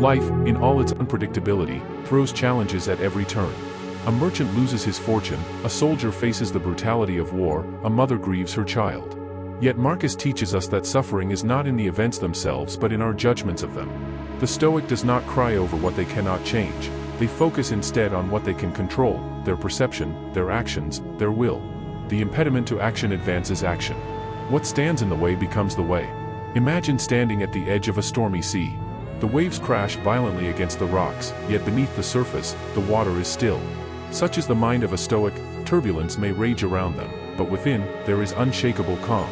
Life, in all its unpredictability, throws challenges at every turn. A merchant loses his fortune, a soldier faces the brutality of war, a mother grieves her child. Yet Marcus teaches us that suffering is not in the events themselves but in our judgments of them. The Stoic does not cry over what they cannot change. They focus instead on what they can control, their perception, their actions, their will. The impediment to action advances action. What stands in the way becomes the way. Imagine standing at the edge of a stormy sea. The waves crash violently against the rocks, yet beneath the surface, the water is still. Such is the mind of a Stoic. Turbulence may rage around them, but within, there is unshakable calm.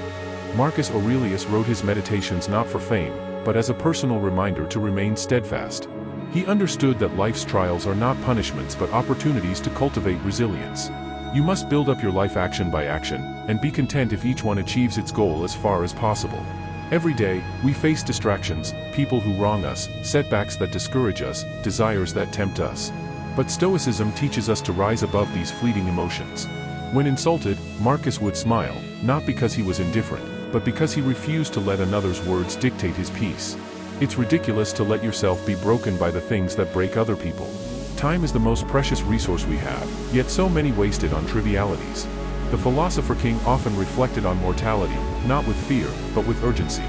Marcus Aurelius wrote his meditations not for fame, but as a personal reminder to remain steadfast. He understood that life's trials are not punishments but opportunities to cultivate resilience. You must build up your life action by action, and be content if each one achieves its goal as far as possible. Every day, we face distractions, people who wrong us, setbacks that discourage us, desires that tempt us. But Stoicism teaches us to rise above these fleeting emotions. When insulted, Marcus would smile, not because he was indifferent, but because he refused to let another's words dictate his peace. It's ridiculous to let yourself be broken by the things that break other people. Time is the most precious resource we have, yet so many waste it on trivialities. The philosopher king often reflected on mortality, not with fear, but with urgency.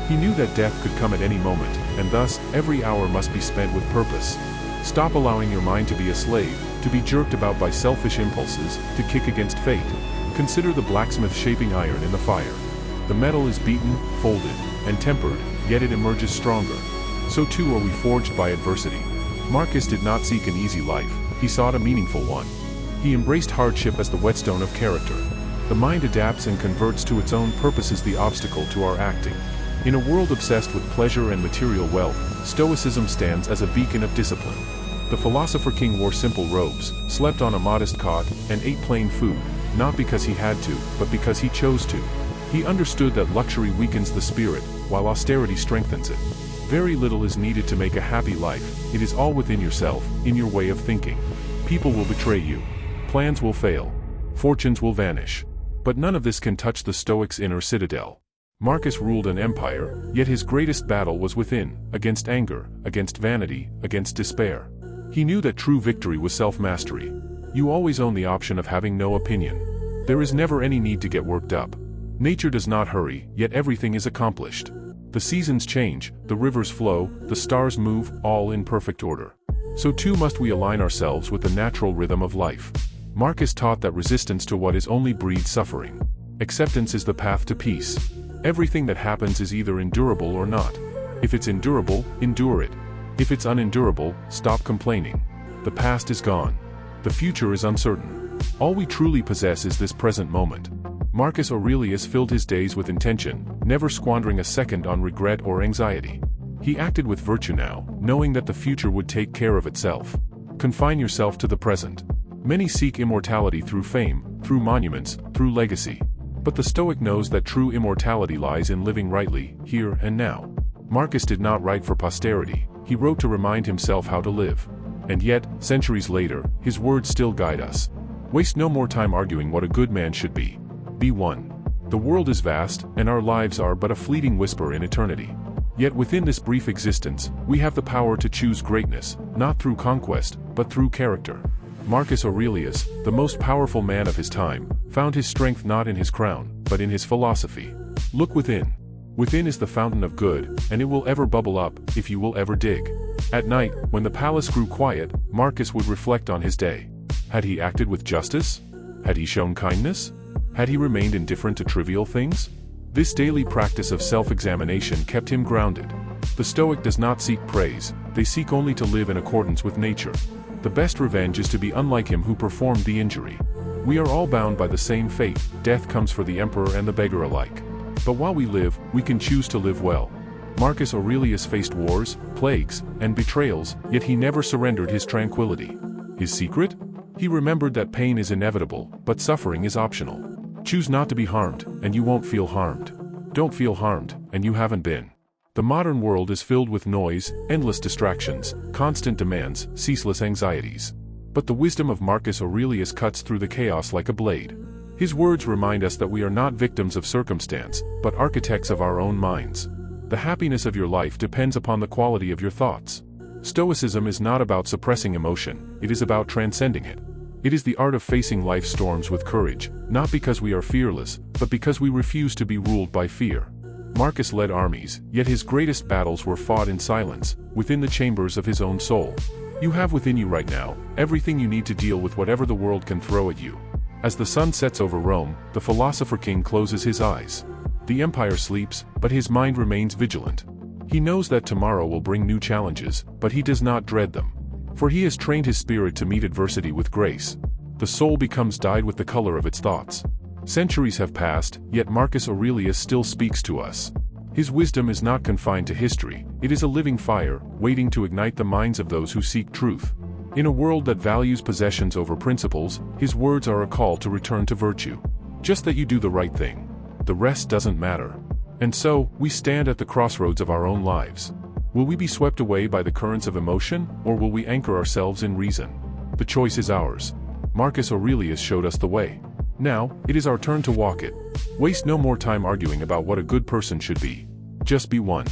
He knew that death could come at any moment, and thus, every hour must be spent with purpose. Stop allowing your mind to be a slave, to be jerked about by selfish impulses, to kick against fate. Consider the blacksmith shaping iron in the fire. The metal is beaten, folded, and tempered, yet it emerges stronger. So too are we forged by adversity. Marcus did not seek an easy life, he sought a meaningful one. He embraced hardship as the whetstone of character. The mind adapts and converts to its own purposes the obstacle to our acting. In a world obsessed with pleasure and material wealth, Stoicism stands as a beacon of discipline. The philosopher king wore simple robes, slept on a modest cot, and ate plain food, not because he had to, but because he chose to. He understood that luxury weakens the spirit, while austerity strengthens it. Very little is needed to make a happy life, it is all within yourself, in your way of thinking. People will betray you. Plans will fail. Fortunes will vanish. But none of this can touch the Stoic's inner citadel. Marcus ruled an empire, yet his greatest battle was within, against anger, against vanity, against despair. He knew that true victory was self-mastery. You always own the option of having no opinion. There is never any need to get worked up. Nature does not hurry, yet everything is accomplished. The seasons change, the rivers flow, the stars move, all in perfect order. So too must we align ourselves with the natural rhythm of life. Marcus taught that resistance to what is only breeds suffering. Acceptance is the path to peace. Everything that happens is either endurable or not. If it's endurable, endure it. If it's unendurable, stop complaining. The past is gone. The future is uncertain. All we truly possess is this present moment. Marcus Aurelius filled his days with intention, never squandering a second on regret or anxiety. He acted with virtue now, knowing that the future would take care of itself. Confine yourself to the present. Many seek immortality through fame, through monuments, through legacy. But the Stoic knows that true immortality lies in living rightly, here and now. Marcus did not write for posterity, he wrote to remind himself how to live. And yet, centuries later, his words still guide us. Waste no more time arguing what a good man should be. Be one. The world is vast, and our lives are but a fleeting whisper in eternity. Yet within this brief existence, we have the power to choose greatness, not through conquest, but through character. Marcus Aurelius, the most powerful man of his time, found his strength not in his crown, but in his philosophy. Look within. Within is the fountain of good, and it will ever bubble up, if you will ever dig. At night, when the palace grew quiet, Marcus would reflect on his day. Had he acted with justice? Had he shown kindness? Had he remained indifferent to trivial things? This daily practice of self-examination kept him grounded. The Stoic does not seek praise, they seek only to live in accordance with nature. The best revenge is to be unlike him who performed the injury. We are all bound by the same fate, death comes for the emperor and the beggar alike. But while we live, we can choose to live well. Marcus Aurelius faced wars, plagues, and betrayals, yet he never surrendered his tranquility. His secret? He remembered that pain is inevitable, but suffering is optional. Choose not to be harmed, and you won't feel harmed. Don't feel harmed, and you haven't been. The modern world is filled with noise, endless distractions, constant demands, ceaseless anxieties. But the wisdom of Marcus Aurelius cuts through the chaos like a blade. His words remind us that we are not victims of circumstance, but architects of our own minds. The happiness of your life depends upon the quality of your thoughts. Stoicism is not about suppressing emotion, it is about transcending it. It is the art of facing life's storms with courage, not because we are fearless, but because we refuse to be ruled by fear. Marcus led armies, yet his greatest battles were fought in silence, within the chambers of his own soul. You have within you right now everything you need to deal with whatever the world can throw at you. As the sun sets over Rome, the philosopher king closes his eyes. The empire sleeps, but his mind remains vigilant. He knows that tomorrow will bring new challenges, but he does not dread them. For he has trained his spirit to meet adversity with grace. The soul becomes dyed with the color of its thoughts. Centuries have passed, yet Marcus Aurelius still speaks to us. His wisdom is not confined to history, it is a living fire, waiting to ignite the minds of those who seek truth. In a world that values possessions over principles, his words are a call to return to virtue. Just that you do the right thing. The rest doesn't matter. And so, we stand at the crossroads of our own lives. Will we be swept away by the currents of emotion, or will we anchor ourselves in reason? The choice is ours. Marcus Aurelius showed us the way. Now, it is our turn to walk it. Waste no more time arguing about what a good person should be. Just be one.